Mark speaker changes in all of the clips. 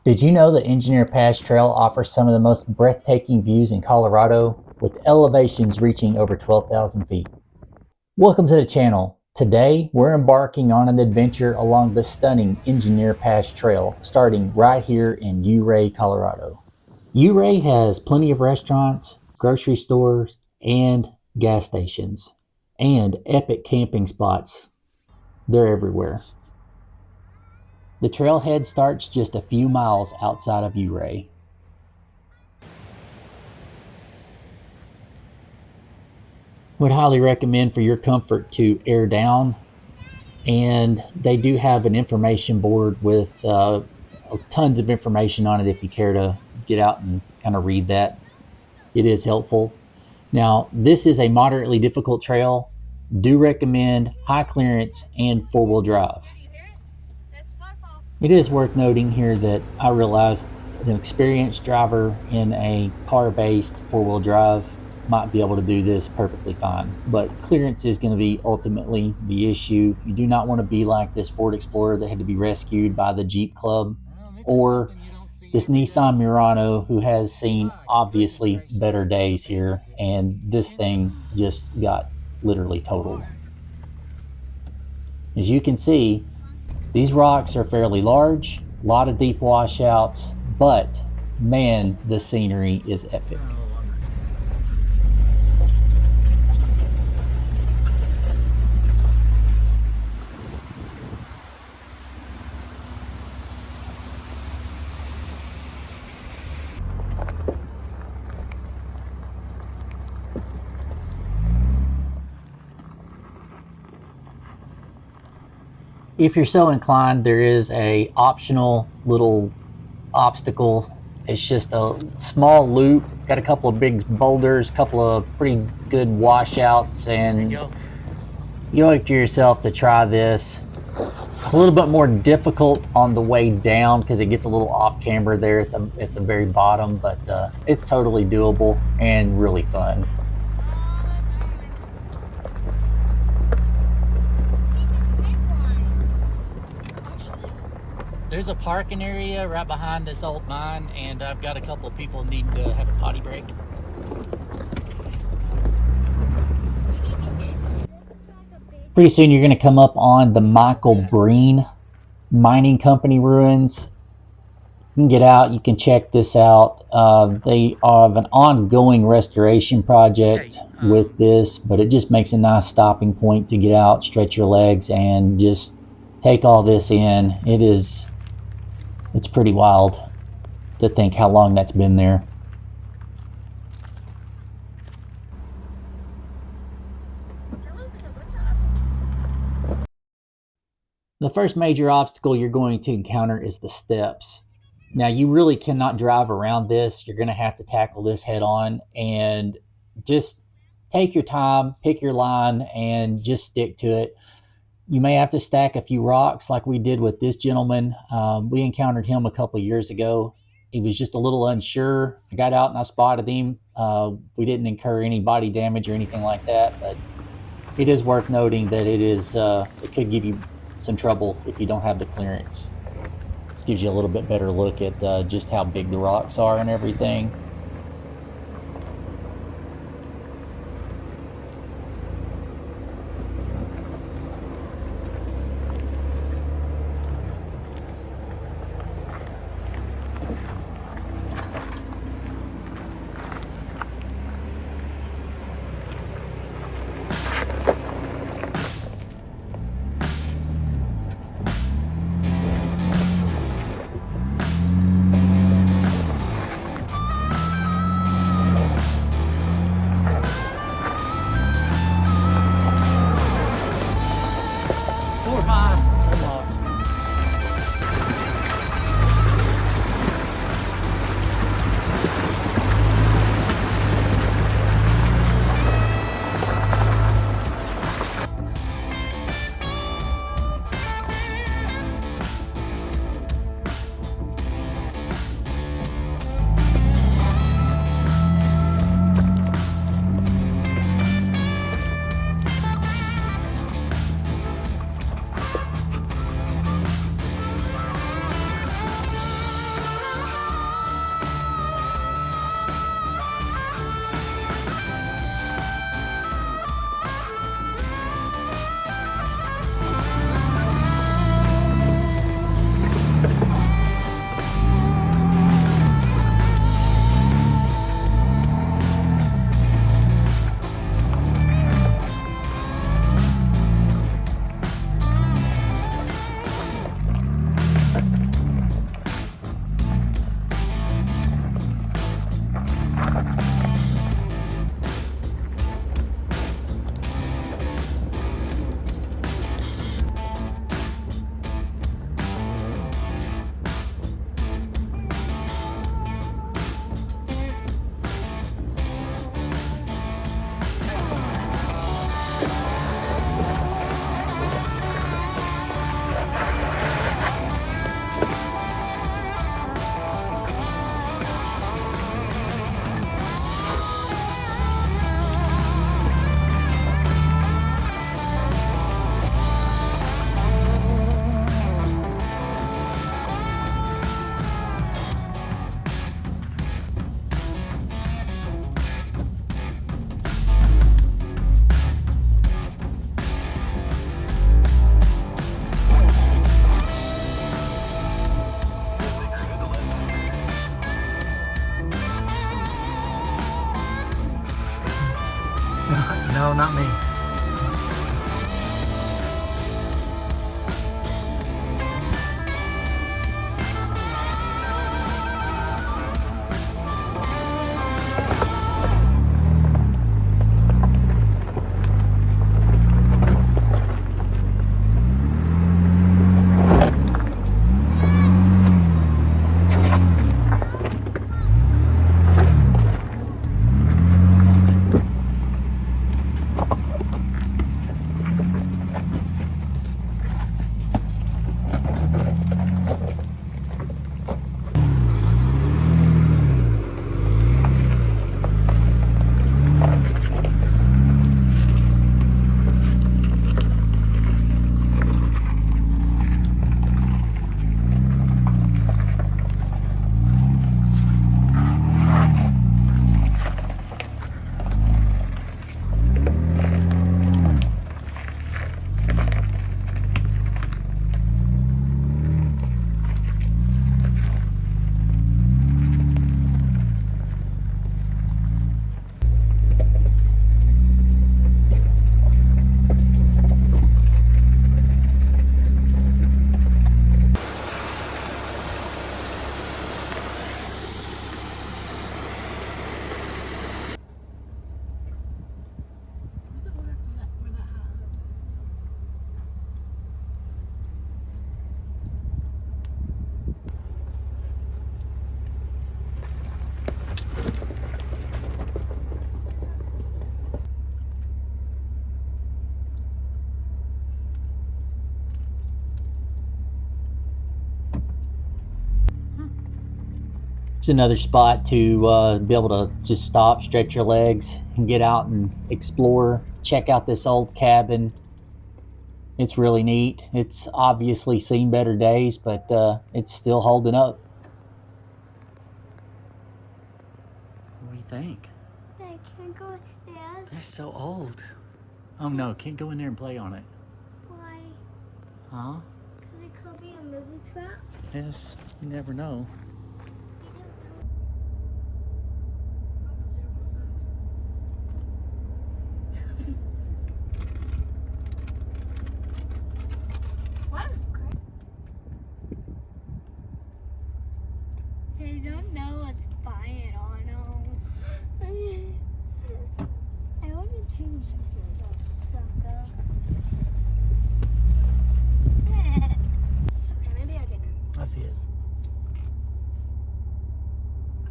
Speaker 1: Did you know the Engineer Pass Trail offers some of the most breathtaking views in Colorado, with elevations reaching over 12,000 feet? Welcome to the channel. Today, we're embarking on an adventure along the stunning Engineer Pass Trail, starting right here in Uray, Colorado. Uray has plenty of restaurants, grocery stores, and gas stations, and epic camping spots. They're everywhere. The trailhead starts just a few miles outside of Uray. Would highly recommend for your comfort to air down, and they do have an information board with tons of information on it if you care to get out and kind of read that. It is helpful. Now, this is a moderately difficult trail. Do recommend high clearance and four-wheel drive. It is worth noting here that I realized an experienced driver in a car-based four-wheel drive might be able to do this perfectly fine, but clearance is going to be ultimately the issue. You do not want to be like this Ford Explorer that had to be rescued by the Jeep Club, or this Nissan Murano who has seen obviously better days here, and this thing just got literally totaled. As you can see, these rocks are fairly large, a lot of deep washouts, but man, the scenery is epic. If you're so inclined, there is a optional little obstacle. It's just a small loop, got a couple of big boulders, a couple of pretty good washouts, and you owe it to yourself to try this. It's a little bit more difficult on the way down because it gets a little off camber there at the very bottom, but it's totally doable and really fun. There's a parking area right behind this old mine, and I've got a couple of people need to have a potty break. Pretty soon you're going to come up on the Michael Breen Mining Company ruins. You can get out, you can check this out. They have an ongoing restoration project with this, but it just makes a nice stopping point to get out, stretch your legs, and just take all this in. It's pretty wild to think how long that's been there. The first major obstacle you're going to encounter is the steps. Now, you really cannot drive around this. You're going to have to tackle this head on, and just take your time, pick your line, and just stick to it. You may have to stack a few rocks like we did with this gentleman. We encountered him a couple of years ago. He was just a little unsure. I got out and I spotted him. We didn't incur any body damage or anything like that, but it is worth noting that it could give you some trouble if you don't have the clearance. This gives you a little bit better look at just how big the rocks are and everything. No, not me. It's another spot to be able to just stop, stretch your legs, and get out and explore. Check out this old cabin. It's really neat. It's obviously seen better days, but it's still holding up. What do you think?
Speaker 2: I can't go upstairs.
Speaker 1: It's so old. Oh no, can't go in there and play on it.
Speaker 2: Why?
Speaker 1: Huh?
Speaker 2: Because it could be a movie trap.
Speaker 1: Yes, you never know.
Speaker 2: They don't know what's spying on them. I want to take pictures of that sucker. Okay, maybe I didn't.
Speaker 1: I see it.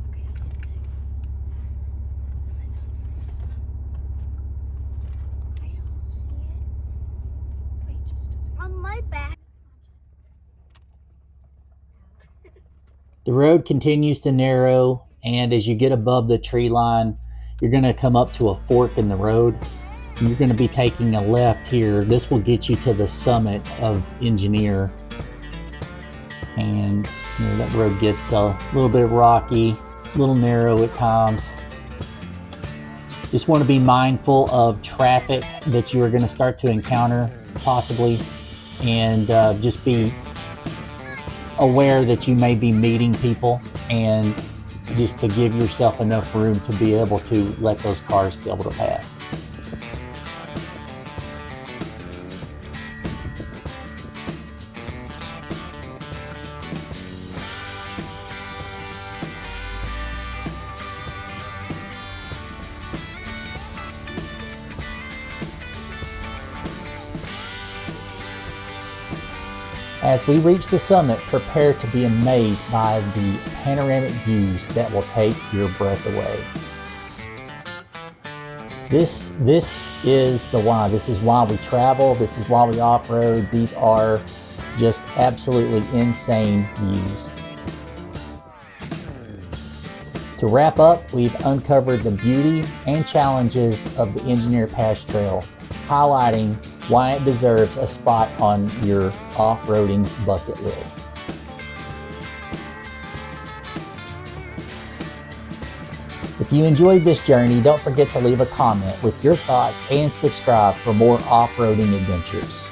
Speaker 2: Okay, I didn't see it. I don't see it. Wait, just a second. On my back.
Speaker 1: The road continues to narrow, and as you get above the tree line, you're going to come up to a fork in the road. And you're going to be taking a left here. This will get you to the summit of Engineer. And you know, that road gets a little bit rocky, a little narrow at times. Just want to be mindful of traffic that you are going to start to encounter, possibly, and just be aware that you may be meeting people, and just to give yourself enough room to be able to let those cars be able to pass. As we reach the summit, prepare to be amazed by the panoramic views that will take your breath away. This is the why. This is why we travel. This is why we off-road. These are just absolutely insane views. To wrap up, we've uncovered the beauty and challenges of the Engineer Pass Trail, highlighting why it deserves a spot on your off-roading bucket list. If you enjoyed this journey, don't forget to leave a comment with your thoughts and subscribe for more off-roading adventures.